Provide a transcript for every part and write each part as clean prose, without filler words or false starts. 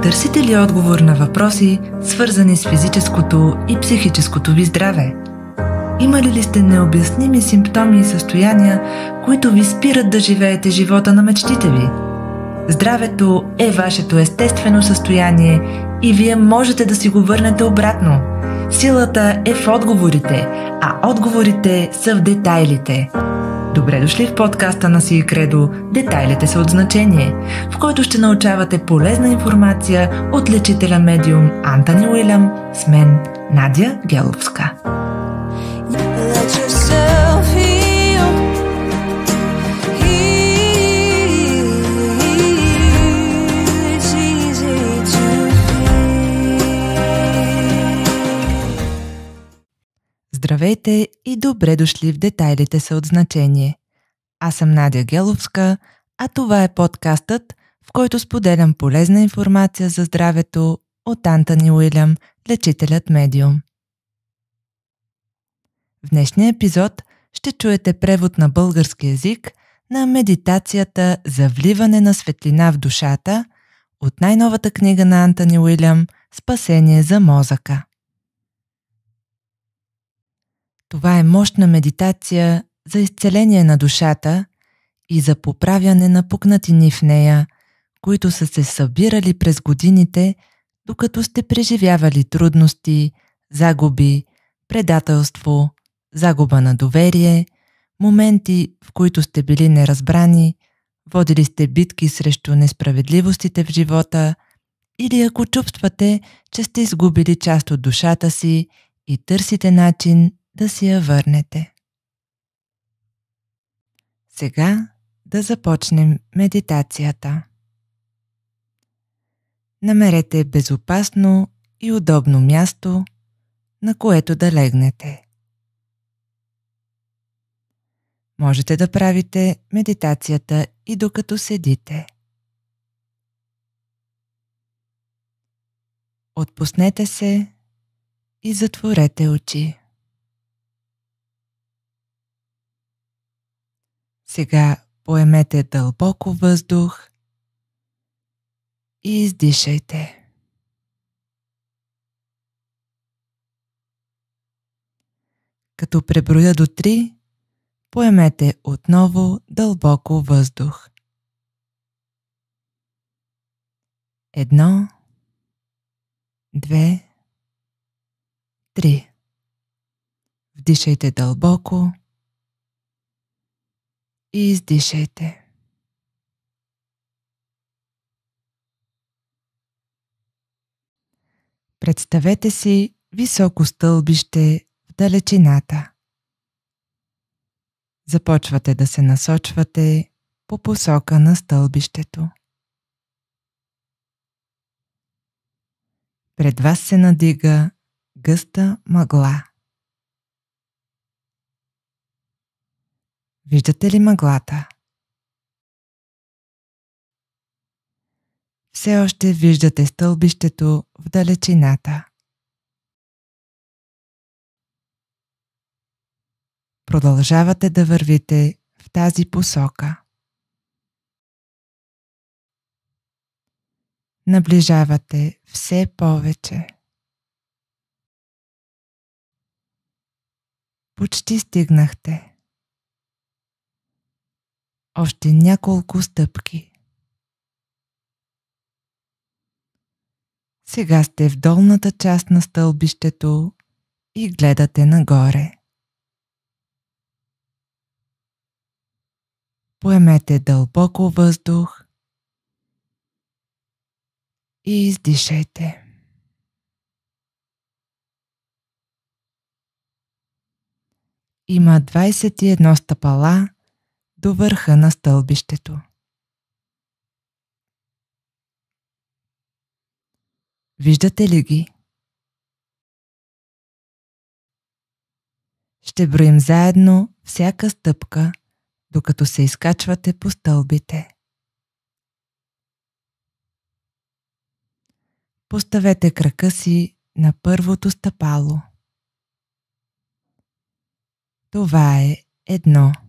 Търсите ли отговор на въпроси, свързани с физическото и психическото ви здраве? Имали ли сте необясними симптоми и състояния, които ви спират да живеете живота на мечтите ви? Здравето е вашето естествено състояние и вие можете да си го върнете обратно. Силата е в отговорите, а отговорите са в детайлите. Добре дошли в подкаста на Си и Кредо "Детайлите са от значение", в който ще научавате полезна информация от лечителя медиум Антони Уилям с мен, Надя Геловска. Здравейте и добре дошли в "Детайлите са от значение". Аз съм Надя Геловска, а това е подкастът, в който споделям полезна информация за здравето от Антони Уилям, лечителят медиум. В днешния епизод ще чуете превод на български език на медитацията за вливане на светлина в душата от най-новата книга на Антони Уилям "Спасение за мозъка". Това е мощна медитация за изцеление на душата и за поправяне на пукнатини в нея, които са се събирали през годините, докато сте преживявали трудности, загуби, предателство, загуба на доверие, моменти, в които сте били неразбрани, водили сте битки срещу несправедливостите в живота, или ако чувствате, че сте изгубили част от душата си и търсите начин да си я върнете. Сега да започнем медитацията. Намерете безопасно и удобно място, на което да легнете. Можете да правите медитацията и докато седите. Отпуснете се и затворете очи. Сега поемете дълбоко въздух и издишайте. Като преброя до 3, поемете отново дълбоко въздух. 1, 2, 3. Вдишайте дълбоко и издишайте. Представете си високо стълбище в далечината. Започвате да се насочвате по посока на стълбището. Пред вас се надига гъста мъгла. Виждате ли мъглата? Все още виждате стълбището в далечината. Продължавате да вървите в тази посока. Наближавате все повече. Почти стигнахте. Още няколко стъпки. Сега сте в долната част на стълбището и гледате нагоре. Поемете дълбоко въздух и издишайте. Има 21 стъпала до върха на стълбището. Виждате ли ги? Ще броим заедно всяка стъпка, докато се изкачвате по стълбите. Поставете крака си на първото стъпало. Това е 1.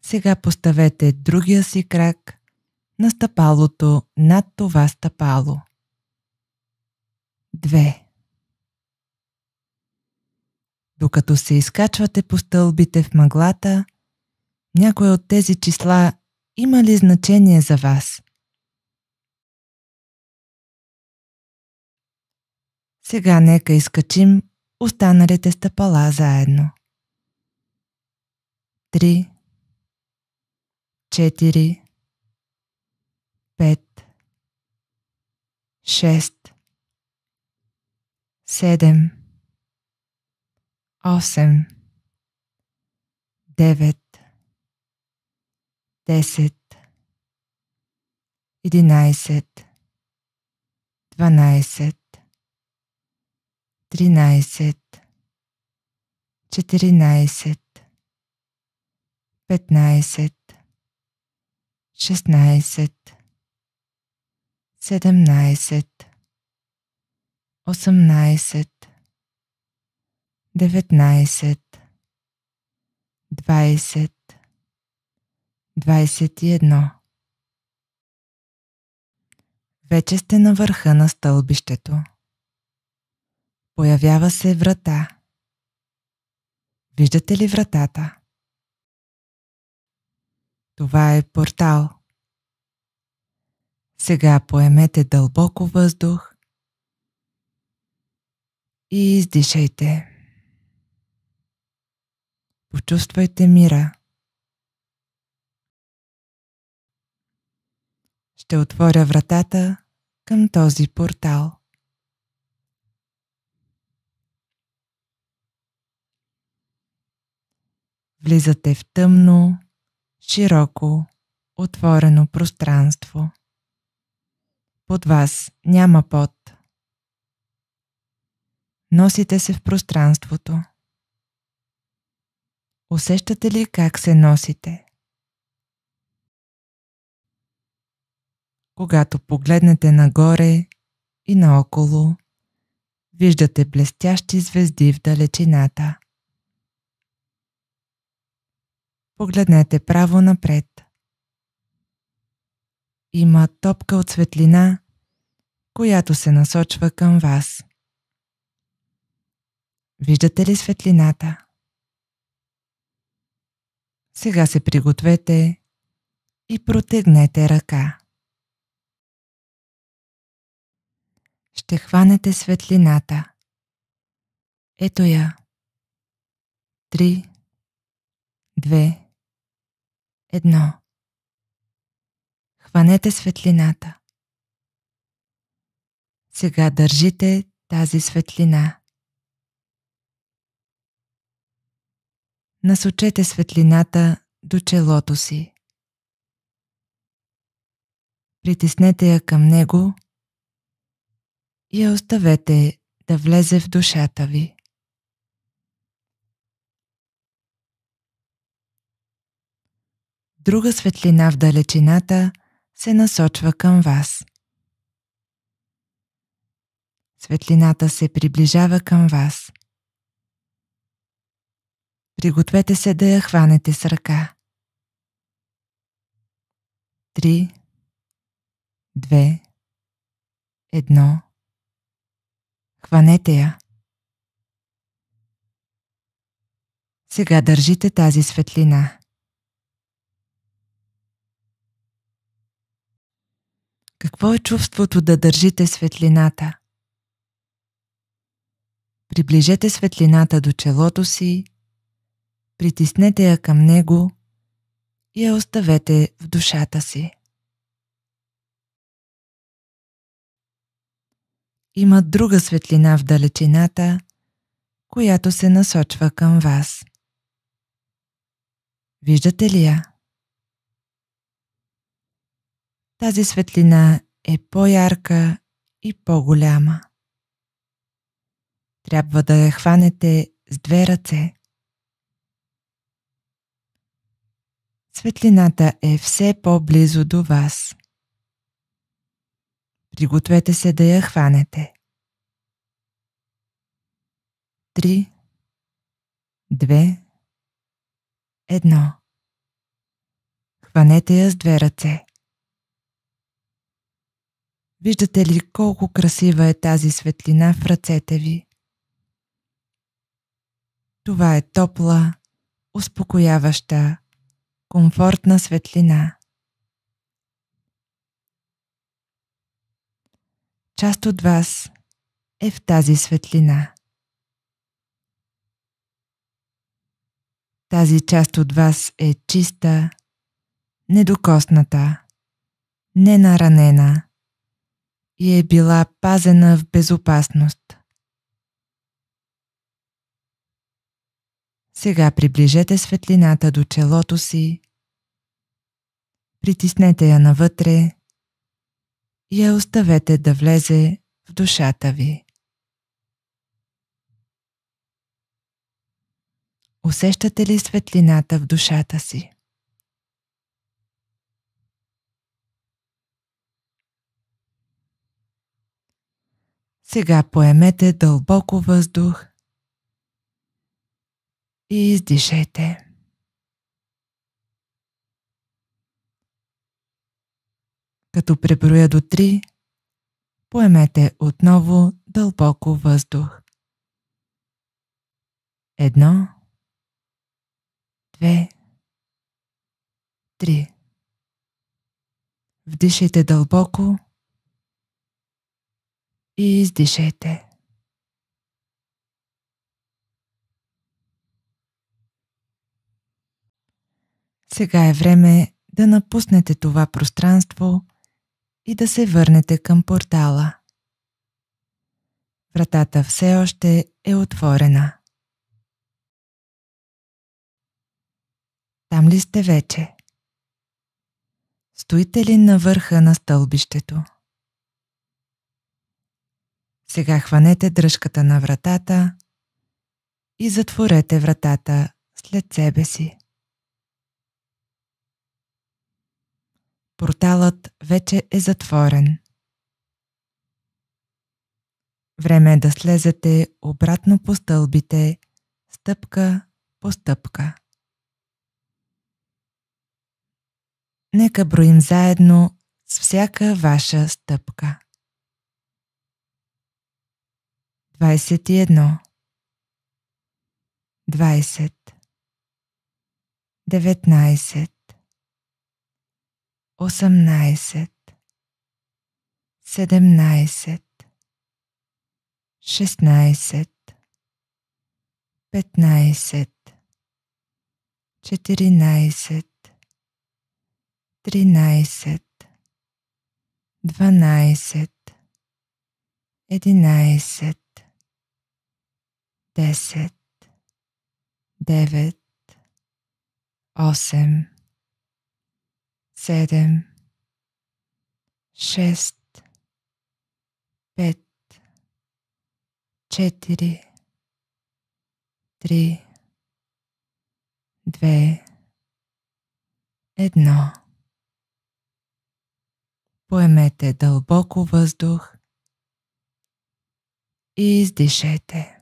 Сега поставете другия си крак на стъпалото над това стъпало. 2. Докато се изкачвате по стълбите в мъглата, някой от тези числа има ли значение за вас? Сега нека изкачим останалите стъпала заедно. 3, 4, 5, 6, 7, 8, 9, 10, 11, 12, 13, 14, 15, 16, 17, 18, 19, 20, 21. Вече сте на върха на стълбището. Появява се врата. Виждате ли вратата? Това е портал. Сега поемете дълбоко въздух и издишайте. Почувствайте мира. Ще отворя вратата към този портал. Влизате в тъмно, широко, отворено пространство. Под вас няма пот. Носите се в пространството. Усещате ли как се носите? Когато погледнете нагоре и наоколо, виждате блестящи звезди в далечината. Погледнете право напред. Има топка от светлина, която се насочва към вас. Виждате ли светлината? Сега се пригответе и протегнете ръка. Ще хванете светлината. Ето я. 3, 2, 1. Хванете светлината. Сега държите тази светлина. Насочете светлината до челото си. Притиснете я към него и я оставете да влезе в душата ви. Друга светлина в далечината се насочва към вас. Светлината се приближава към вас. Пригответе се да я хванете с ръка. 3, 2, 1. Хванете я. Сега държите тази светлина. Какво е чувството да държите светлината? Приближете светлината до челото си, притиснете я към него и я оставете в душата си. Има друга светлина в далечината, която се насочва към вас. Виждате ли я? Тази светлина е по-ярка и по-голяма. Трябва да я хванете с две ръце. Светлината е все по-близо до вас. Пригответе се да я хванете. 3, 2, 1. Хванете я с две ръце. Виждате ли колко красива е тази светлина в ръцете ви? Това е топла, успокояваща, комфортна светлина. Част от вас е в тази светлина. Тази част от вас е чиста, недокосната, ненаранена и е била пазена в безопасност. Сега приближете светлината до челото си, притиснете я навътре и я оставете да влезе в душата ви. Усещате ли светлината в душата си? Сега поемете дълбоко въздух и издишайте. Като преброя до 3, поемете отново дълбоко въздух. 1, 2, 3. Вдишайте дълбоко и издишайте. Сега е време да напуснете това пространство и да се върнете към портала. Вратата все още е отворена. Там ли сте вече? Стоите ли на върха на стълбището? Сега хванете дръжката на вратата и затворете вратата след себе си. Порталът вече е затворен. Време е да слезете обратно по стълбите, стъпка по стъпка. Нека броим заедно с всяка ваша стъпка. 21, 20, 19, 18, 17, 16, 15, 14, 13, 12, 11, 10, 9, 8, 7, 6, 5, 4, 3, 2, 1. Поемете дълбоко въздух и издишете.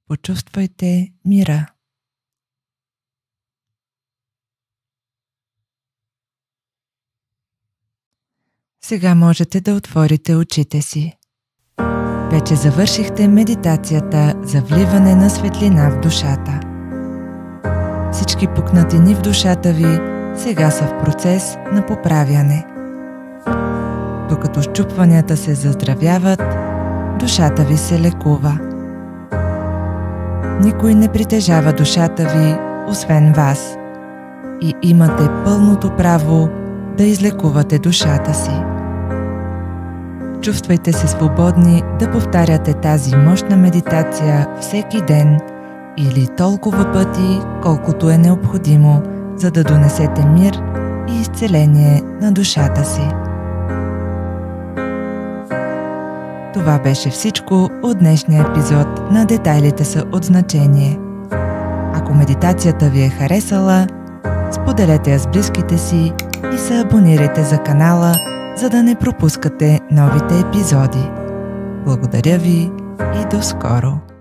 Почувствайте мира. Сега можете да отворите очите си. Вече завършихте медитацията за вливане на светлина в душата. Всички пукнатини в душата ви сега са в процес на поправяне. Докато счупванията се заздравяват, душата ви се лекува. Никой не притежава душата ви, освен вас, и имате пълното право да излекувате душата си. Чувствайте се свободни да повтаряте тази мощна медитация всеки ден или толкова пъти, колкото е необходимо, за да донесете мир и изцеление на душата си. Това беше всичко от днешния епизод на Детайлите са от значение. Ако медитацията ви е харесала, споделете я с близките си и се абонирайте за канала, за да не пропускате новите епизоди. Благодаря ви и до скоро!